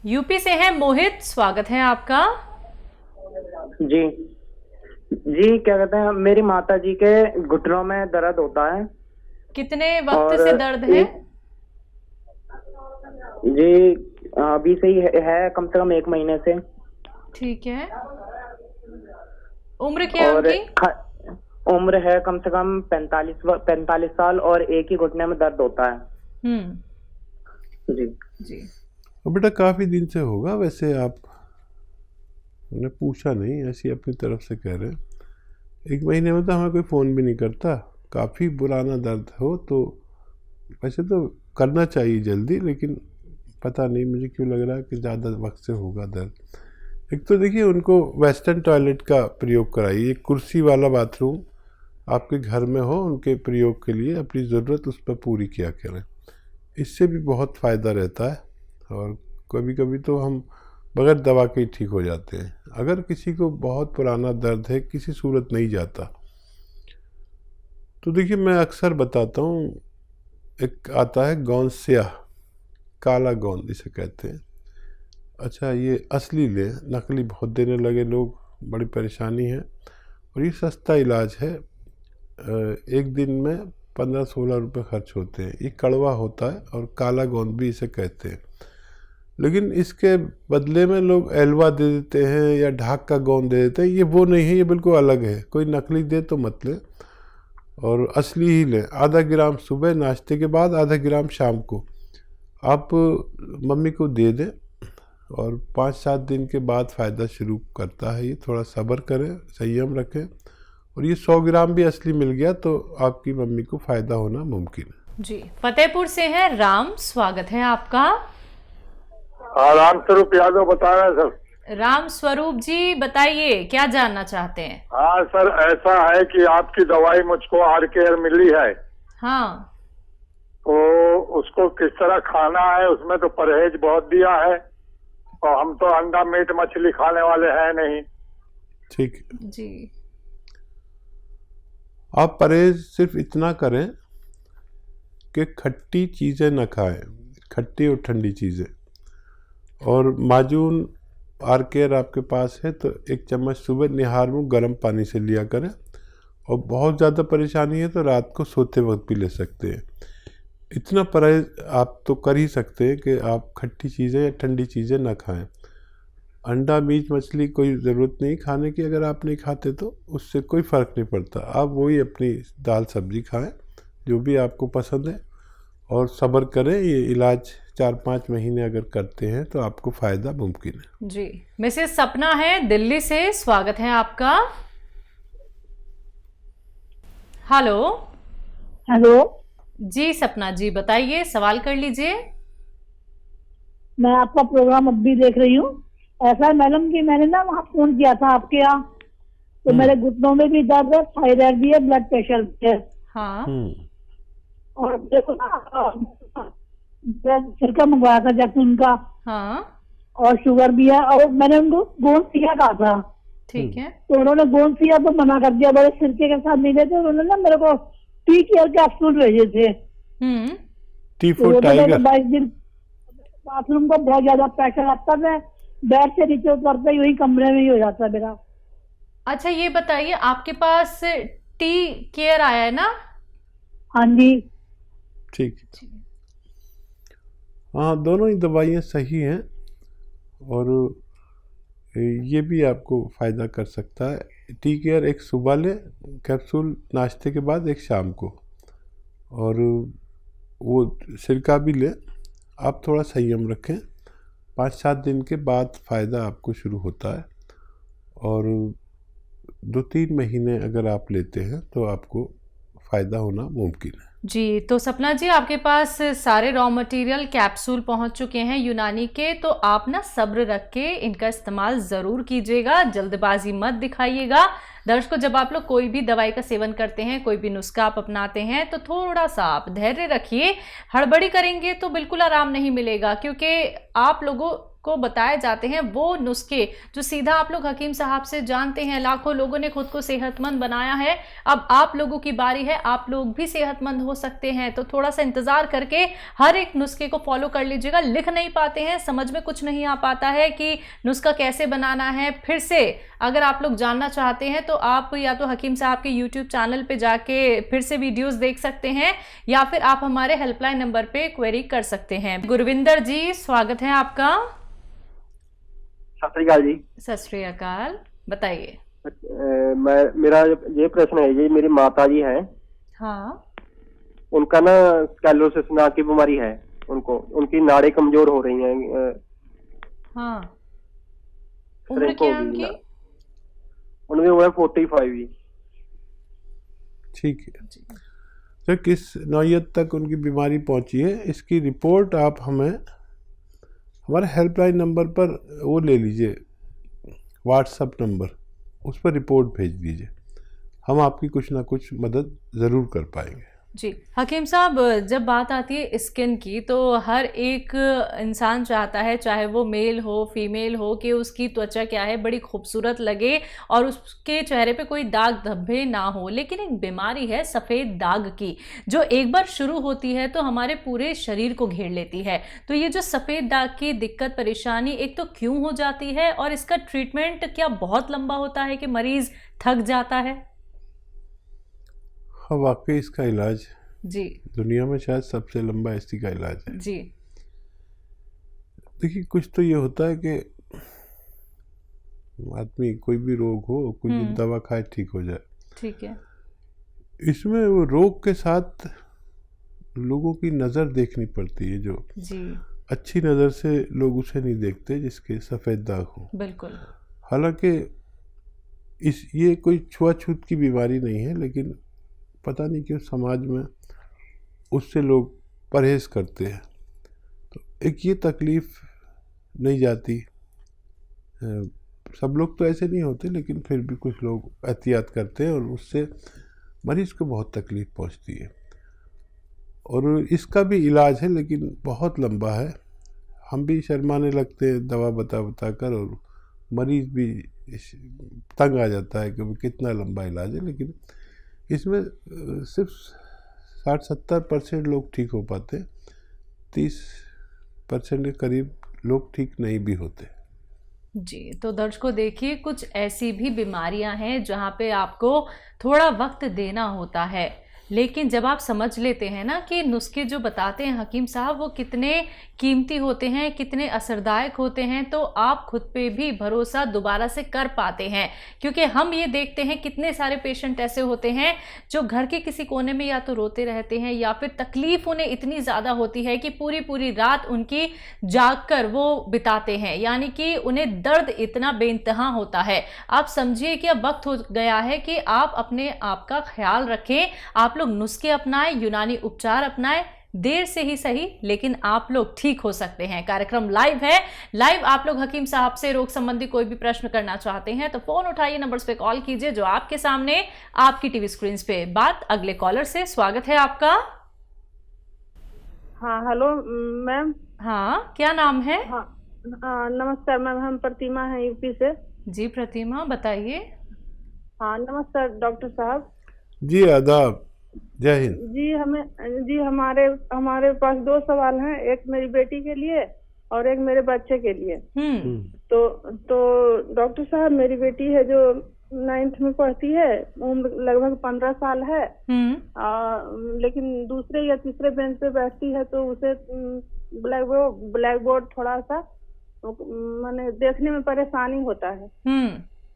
UP से हैं मोहित, स्वागत है आपका। जी जी, क्या कहते हैं, मेरी माता जी के घुटनों में दर्द होता है। कितने वक्त और से दर्द है? जी, अभी से ही है कम से कम 1 महीने से। ठीक है, उम्र क्या है और उनकी? उम्र है कम से कम 45 साल और एक ही घुटने में दर्द होता है। जी जी। बेटा काफ़ी दिन से होगा वैसे, आपने पूछा नहीं, ऐसी अपनी तरफ से कह रहे हैं। 1 महीने में तो हमें कोई फ़ोन भी नहीं करता। काफ़ी पुराना दर्द हो तो वैसे तो करना चाहिए जल्दी, लेकिन पता नहीं मुझे क्यों लग रहा है कि ज़्यादा वक्त से होगा दर्द। एक तो देखिए, उनको वेस्टर्न टॉयलेट का प्रयोग कराइए। कुर्सी वाला बाथरूम आपके घर में हो, उनके प्रयोग के लिए अपनी ज़रूरत उस पर पूरी किया करें। इससे भी बहुत फ़ायदा रहता है। और कभी कभी तो हम बगैर दवा के ही ठीक हो जाते हैं। अगर किसी को बहुत पुराना दर्द है, किसी सूरत नहीं जाता, तो देखिए मैं अक्सर बताता हूँ, एक आता है गोंद स्याह, काला गोंद इसे कहते हैं। अच्छा, ये असली ले, नकली बहुत देने लगे लोग, बड़ी परेशानी है। और ये सस्ता इलाज है, एक दिन में 15-16 रुपये खर्च होते हैं। ये कड़वा होता है और काला गोंद भी इसे कहते हैं। लेकिन इसके बदले में लोग एलवा दे देते हैं या ढाक का गोंद दे देते हैं। ये वो नहीं है, ये बिल्कुल अलग है। कोई नकली दे तो मत लें और असली ही लें। आधा ग्राम सुबह नाश्ते के बाद, आधा ग्राम शाम को आप मम्मी को दे दें और 5-7 दिन के बाद फ़ायदा शुरू करता है। ये थोड़ा सब्र करें, संयम रखें, और ये 100 ग्राम भी असली मिल गया तो आपकी मम्मी को फ़ायदा होना मुमकिन है। जी, फतेहपुर से हैं राम, स्वागत है आपका। हाँ, राम स्वरूप यादव बता रहे हैं सर। राम स्वरूप जी बताइए, क्या जानना चाहते हैं? हाँ सर, ऐसा है कि आपकी दवाई मुझको आर मिली है। हाँ, तो उसको किस तरह खाना है, उसमें तो परहेज बहुत दिया है और हम तो अंडा मीट मछली खाने वाले हैं नहीं। ठीक है जी। आप परहेज सिर्फ इतना करें कि खट्टी चीज़ें न खाएं, खट्टी और ठंडी चीज़ें। और माजून आर आपके पास है तो 1 चम्मच सुबह निहार में गर्म पानी से लिया करें। और बहुत ज़्यादा परेशानी है तो रात को सोते वक्त भी ले सकते हैं। इतना परहेज आप तो कर ही सकते हैं कि आप खट्टी चीज़ें या ठंडी चीज़ें ना खाएं। अंडा मीट मछली कोई ज़रूरत नहीं खाने की, अगर आप नहीं खाते तो उससे कोई फ़र्क नहीं पड़ता। आप वही अपनी दाल सब्ज़ी खाएं जो भी आपको पसंद है, और सब्र करें। ये इलाज 4-5 महीने अगर करते हैं तो आपको फ़ायदा मुमकिन है। जी। मिसेस सपना है दिल्ली से, स्वागत है आपका। हेलो। हेलो जी सपना जी बताइए, सवाल कर लीजिए। मैं आपका प्रोग्राम अब भी देख रही हूँ। ऐसा है मैडम कि मैंने ना वहाँ फोन किया था आपके यहाँ, तो मेरे घुटनों में भी दर्द है, थायराइड भी है, ब्लड प्रेशर भी है। हाँ। और देखो ना, सिरका मंगवाया था जैतून का। हाँ, और शुगर भी है, और मैंने उनको गोंद सिया कहा था। ठीक है। तो उन्होंने गोंद सिया तो मना कर दिया, बड़े सिरके के साथ मिले थे। उन्होंने ना मेरे को टी केयर कैप्सूल भेजे थे। T4 tiger. 22 दिन बाथरूम को बहुत ज्यादा प्रेशर आता है, बेड से नीचे उतरते ही वही कमरे में ही हो जाता है मेरा। अच्छा ये बताइए, आपके पास टी केयर आया है ना? हाँ जी। ठीक। हाँ, दोनों ही दवाइयाँ सही हैं और ये भी आपको फ़ायदा कर सकता है। टी केयर एक सुबह लें कैप्सूल नाश्ते के बाद, एक शाम को, और वो सिरका भी लें। आप थोड़ा संयम रखें, 5-7 दिन के बाद फ़ायदा आपको शुरू होता है। और 2-3 महीने अगर आप लेते हैं तो आपको फ़ायदा होना मुमकिन है। जी, तो सपना जी आपके पास सारे रॉ मटेरियल कैप्सूल पहुंच चुके हैं यूनानी के, तो आप ना सब्र रख के इनका इस्तेमाल ज़रूर कीजिएगा, जल्दबाजी मत दिखाइएगा। दर्शकों, जब आप लोग कोई भी दवाई का सेवन करते हैं, कोई भी नुस्खा आप अपनाते हैं, तो थोड़ा सा आप धैर्य रखिए। हड़बड़ी करेंगे तो बिल्कुल आराम नहीं मिलेगा, क्योंकि आप लोगों को बताए जाते हैं वो नुस्खे जो सीधा आप लोग हकीम साहब से जानते हैं। लाखों लोगों ने खुद को सेहतमंद बनाया है, अब आप लोगों की बारी है, आप लोग भी सेहतमंद हो सकते हैं। तो थोड़ा सा इंतजार करके हर एक नुस्खे को फॉलो कर लीजिएगा। लिख नहीं पाते हैं, समझ में कुछ नहीं आ पाता है कि नुस्खा कैसे बनाना है, फिर से अगर आप लोग जानना चाहते हैं तो आप या तो हकीम साहब के यूट्यूब चैनल पे जाके फिर से वीडियोस देख सकते हैं, या फिर आप हमारे हेल्पलाइन नंबर पे क्वेरी कर सकते हैं। गुरविंदर जी, स्वागत है आपका। सत श्री अकाल जी। सत श्री अकाल, बताइए। मेरा ये प्रश्न है जी, मेरी माता जी हैं। हाँ, उनका ना स्कैलोसिस नाक की बीमारी है, उनकी नाड़ें कमजोर हो रही हैं। हाँ, उम्र क्या है उनकी? उनकी उम्र 45। ठीक है, तो किस नौयत तक उनकी बीमारी पहुंची है इसकी रिपोर्ट आप हमें हमारे हेल्पलाइन नंबर पर वो ले लीजिए, व्हाट्सएप नंबर, उस पर रिपोर्ट भेज दीजिए। हम आपकी कुछ ना कुछ मदद ज़रूर कर पाएंगे। जी हकीम साहब, जब बात आती है स्किन की तो हर एक इंसान चाहता है, चाहे वो मेल हो फीमेल हो, कि उसकी त्वचा क्या है बड़ी खूबसूरत लगे और उसके चेहरे पे कोई दाग धब्बे ना हो। लेकिन एक बीमारी है सफ़ेद दाग की, जो एक बार शुरू होती है तो हमारे पूरे शरीर को घेर लेती है। तो ये जो सफ़ेद दाग की दिक्कत परेशानी एक तो क्यों हो जाती है, और इसका ट्रीटमेंट क्या बहुत लंबा होता है कि मरीज़ थक जाता है? हाँ, वाकई इसका इलाज जी दुनिया में शायद सबसे लंबा इसी का इलाज है। जी, देखिए, कुछ तो ये होता है कि आदमी कोई भी रोग हो, कुछ दवा खाए ठीक हो जाए। ठीक है। इसमें वो रोग के साथ लोगों की नज़र देखनी पड़ती है, जो जी अच्छी नज़र से लोग उसे नहीं देखते जिसके सफ़ेद दाग हो। बिल्कुल। हालांकि ये कोई छुआछूत की बीमारी नहीं है, लेकिन पता नहीं क्यों समाज में उससे लोग परहेज़ करते हैं। तो एक ये तकलीफ़ नहीं जाती। सब लोग तो ऐसे नहीं होते, लेकिन फिर भी कुछ लोग एहतियात करते हैं और उससे मरीज़ को बहुत तकलीफ़ पहुंचती है। और इसका भी इलाज है, लेकिन बहुत लंबा है। हम भी शर्माने लगते हैं दवा बता कर, और मरीज़ भी तंग आ जाता है कि कितना लंबा इलाज है। लेकिन इसमें सिर्फ 60-70% लोग ठीक हो पाते, 30% के करीब लोग ठीक नहीं भी होते। जी, तो दर्शकों देखिए, कुछ ऐसी भी बीमारियां हैं जहां पे आपको थोड़ा वक्त देना होता है, लेकिन जब आप समझ लेते हैं ना कि नुस्खे जो बताते हैं हकीम साहब वो कितने कीमती होते हैं, कितने असरदायक होते हैं, तो आप खुद पे भी भरोसा दोबारा से कर पाते हैं। क्योंकि हम ये देखते हैं कितने सारे पेशेंट ऐसे होते हैं जो घर के किसी कोने में या तो रोते रहते हैं, या फिर तकलीफ उन्हें इतनी ज़्यादा होती है कि पूरी पूरी रात उनकी जाग कर वो बिताते हैं, यानी कि उन्हें दर्द इतना बेइंतहा होता है। आप समझिए कि अब वक्त हो गया है कि आप अपने आप का ख्याल रखें, आप लोग नुस्खे अपनाएं, यूनानी उपचार अपनाएं। देर से ही सही, लेकिन आप लोग ठीक हो सकते हैं। कार्यक्रम लाइव है, लाइव आप लोग हकीम साहब से रोग संबंधी कोई भी प्रश्न करना चाहते हैं तो फोन उठाइए, नंबर्स पे कॉल कीजिए जो आपके सामने आपकी टीवी स्क्रीन पे। बात अगले कॉलर से, स्वागत है आपका। हाँ हेलो मैम। हाँ, क्या नाम है? हाँ नमस्कार मैम, हम प्रतिमा हैं यूपी से। जी प्रतिमा, बताइए। हाँ नमस्कार डॉक्टर साहब। जी आदाब, जय हिंद। जी हमारे पास 2 सवाल हैं, एक मेरी बेटी के लिए और एक मेरे बच्चे के लिए। तो डॉक्टर साहब, मेरी बेटी है जो 9th में पढ़ती है, उम्र लगभग 15 साल है, लेकिन दूसरे या तीसरे बेंच पे बैठती है तो उसे ब्लैक बोर्ड थोड़ा सा माने देखने में परेशानी होता है,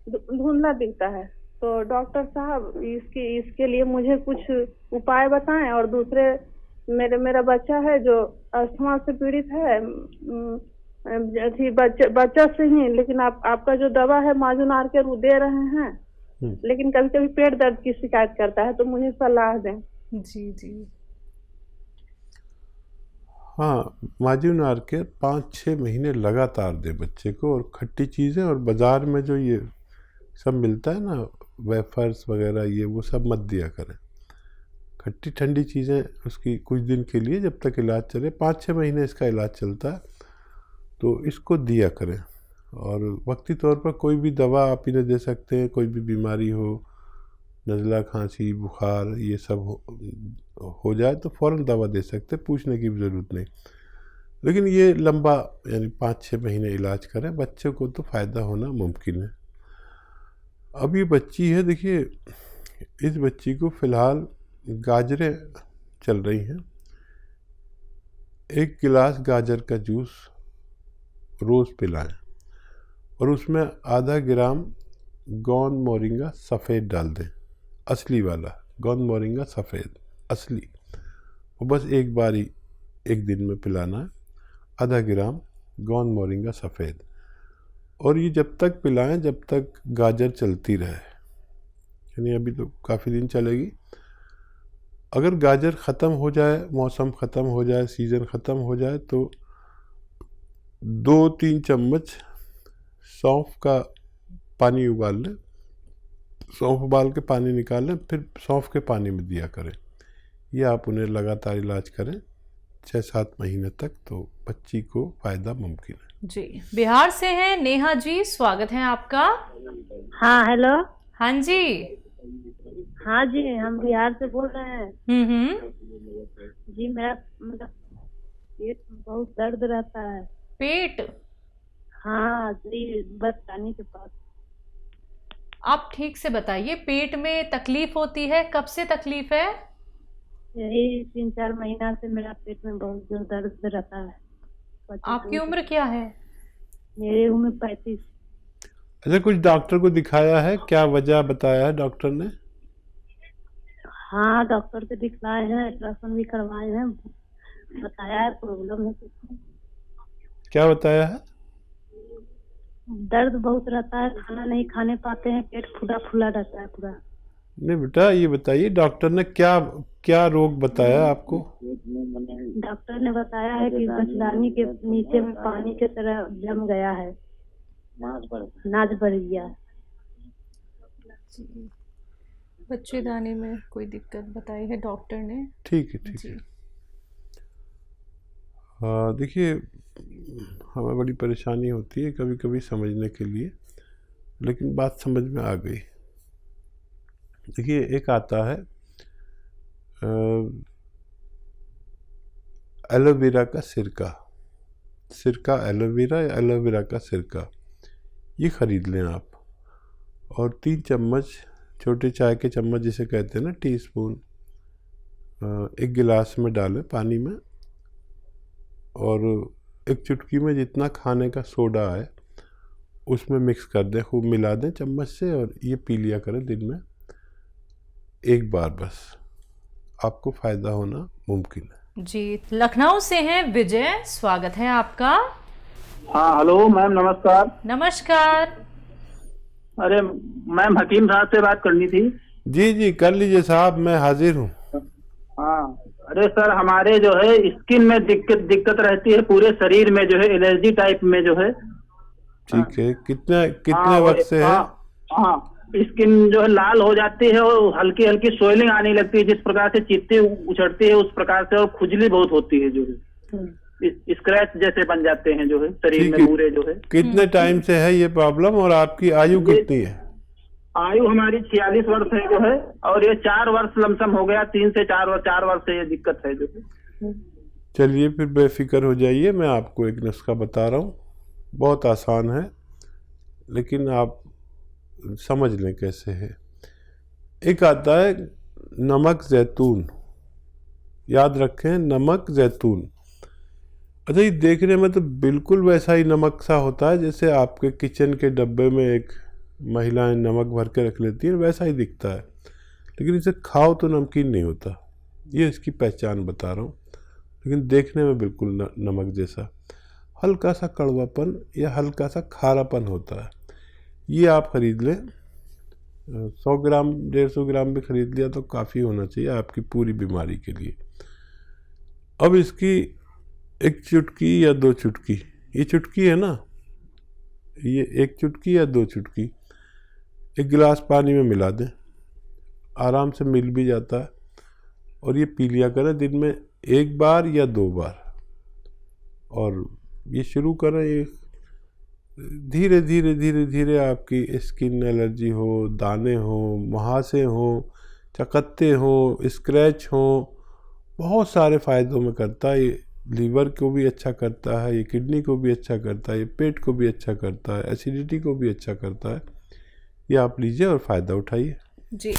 धुंधला दिखता है। तो डॉक्टर साहब इसके लिए मुझे कुछ उपाय बताएं। और दूसरे मेरा बच्चा है जो अस्थमा से पीड़ित है, बच्चा से ही, लेकिन आपका जो दवा है माजुनार के रू दे रहे हैं, लेकिन कभी कभी पेट दर्द की शिकायत करता है, तो मुझे सलाह दें। जी जी। हाँ, माजुनार के 5-6 महीने लगातार दे बच्चे को, और खट्टी चीज़ें, और बाज़ार में जो ये सब मिलता है ना, वेफर्स वगैरह, ये वो सब मत दिया करें। खट्टी ठंडी चीज़ें उसकी कुछ दिन के लिए, जब तक इलाज चले, 5-6 महीने इसका इलाज चलता है, तो इसको दिया करें। और वक्ती तौर पर कोई भी दवा आप इन्हें दे सकते हैं, कोई भी बीमारी हो, नज़ला, खांसी, बुखार, ये सब हो जाए तो फ़ौरन दवा दे सकते हैं, पूछने की भी ज़रूरत नहीं। लेकिन ये लंबा यानी 5-6 महीने इलाज करें, बच्चे को तो फ़ायदा होना मुमकिन है। अब ये बच्ची है, देखिए इस बच्ची को फ़िलहाल गाजरें चल रही हैं। 1 गिलास गाजर का जूस रोज़ पिलाएं और उसमें आधा ग्राम गोंद मोरिंगा सफ़ेद डाल दें, असली वाला गोंद मोरिंगा सफ़ेद असली, और बस एक बारी एक दिन में पिलाना है, आधा ग्राम गोंद मोरिंगा सफ़ेद। और ये जब तक पिलाएं जब तक गाजर चलती रहे, यानी अभी तो काफ़ी दिन चलेगी। अगर गाजर ख़त्म हो जाए, मौसम ख़त्म हो जाए, सीज़न ख़त्म हो जाए, तो 2-3 चम्मच सौंफ का पानी उबाल लें, सौंफ उबाल के पानी निकाल लें, फिर सौंफ के पानी में दिया करें। ये आप उन्हें लगातार इलाज करें 6-7 महीने तक, तो बच्ची को फ़ायदा मुमकिन है। जी, बिहार से हैं नेहा जी, स्वागत है आपका। हाँ हेलो। हाँ जी। हाँ जी, हम बिहार से बोल रहे हैं। जी, मेरा मतलब पेट में बहुत दर्द रहता है। पेट? हाँ जी, बस पानी के पास। आप ठीक से बताइए, पेट में तकलीफ होती है, कब से तकलीफ है? यही 3-4 महीना से मेरा पेट में बहुत जोर दर्द रहता है। आपकी उम्र क्या है? मेरी उम्र 35। अच्छा, कुछ डॉक्टर को दिखाया है? क्या वजह बताया है डॉक्टर ने? हाँ, डॉक्टर से दिखलाए हैं, अल्ट्रासाउंड भी करवाए हैं, बताया है प्रॉब्लम है। क्या बताया है? दर्द बहुत रहता है, खाना नहीं खाने पाते हैं, पेट फूला फूला रहता है पूरा। नहीं बेटा, ये बताइए डॉक्टर ने क्या क्या रोग बताया आपको? डॉक्टर ने बताया है कि बचदानी के नीचे में पानी की तरह जम गया है, नाज बढ़ गया है। बच्चेदानी में कोई दिक्कत बताई है डॉक्टर ने। ठीक है, ठीक है। देखिए, हमें बड़ी परेशानी होती है कभी कभी समझने के लिए, लेकिन बात समझ में आ गई। देखिए, एक आता है एलोवेरा का सिरका एलोवेरा या एलोवेरा का सिरका, ये ख़रीद लें आप, और 3 चम्मच, छोटे चाय के चम्मच जिसे कहते हैं ना, टीस्पून, 1 गिलास में डालें पानी में, और 1 चुटकी में जितना खाने का सोडा है उसमें मिक्स कर दें, खूब मिला दें चम्मच से, और ये पी लिया करें दिन में 1 बार बस, आपको फ़ायदा होना मुमकिन है। जी, लखनऊ से हैं विजय, स्वागत है आपका। हाँ हेलो मैम, नमस्कार। नमस्कार। अरे मैम, हकीम साहब से बात करनी थी। जी जी, कर लीजिए साहब, मैं हाजिर हूँ। हाँ, अरे सर, हमारे जो है स्किन में दिक्कत रहती है, पूरे शरीर में जो है एलर्जी टाइप में जो है। ठीक है, कितने वक्त से है? हाँ, स्किन जो है लाल हो जाती है और हल्की हल्की सोइलिंग आने लगती है, जिस प्रकार से चित्ती उछड़ती है उस प्रकार से, और खुजली बहुत होती है, जो है स्क्रैच जैसे बन जाते हैं जो है शरीर में पूरे जो है। कितने टाइम से है ये प्रॉब्लम, और आपकी आयु कितनी है? आयु हमारी 46 वर्ष है जो है, और ये 4 वर्ष लमसम हो गया, 3 से 4 वर्ष से ये दिक्कत है जो है। चलिए फिर बेफिक्र हो जाइए, मैं आपको एक नुस्खा बता रहा हूँ, बहुत आसान है, लेकिन आप समझ लें कैसे है। एक आता है नमक जैतून, याद रखें, नमक जैतून। अच्छा, ये देखने में तो बिल्कुल वैसा ही नमक सा होता है जैसे आपके किचन के डब्बे में एक महिलाएं नमक भर के रख लेती हैं, वैसा ही दिखता है, लेकिन इसे खाओ तो नमकीन नहीं होता। ये इसकी पहचान बता रहा हूँ, लेकिन देखने में बिल्कुल नमक जैसा, हल्का सा कड़वापन या हल्का सा खारापन होता है। ये आप ख़रीद लें, 100 ग्राम 150 ग्राम भी ख़रीद लिया तो काफ़ी होना चाहिए आपकी पूरी बीमारी के लिए। अब इसकी 1 चुटकी या 2 चुटकी, ये चुटकी है ना, ये 1 चुटकी या 2 चुटकी 1 गिलास पानी में मिला दें, आराम से मिल भी जाता है, और ये पी लिया करें दिन में 1 बार या 2 बार, और ये शुरू करें, ये धीरे धीरे धीरे धीरे आपकी स्किन एलर्जी हो, दाने हो, मुहासे हो, चकत्ते हो, स्क्रैच हो, बहुत सारे फ़ायदों में करता है। ये लीवर को भी अच्छा करता है, ये किडनी को भी अच्छा करता है, ये पेट को भी अच्छा करता है, एसिडिटी को भी अच्छा करता है। ये आप लीजिए और फ़ायदा उठाइए। जी।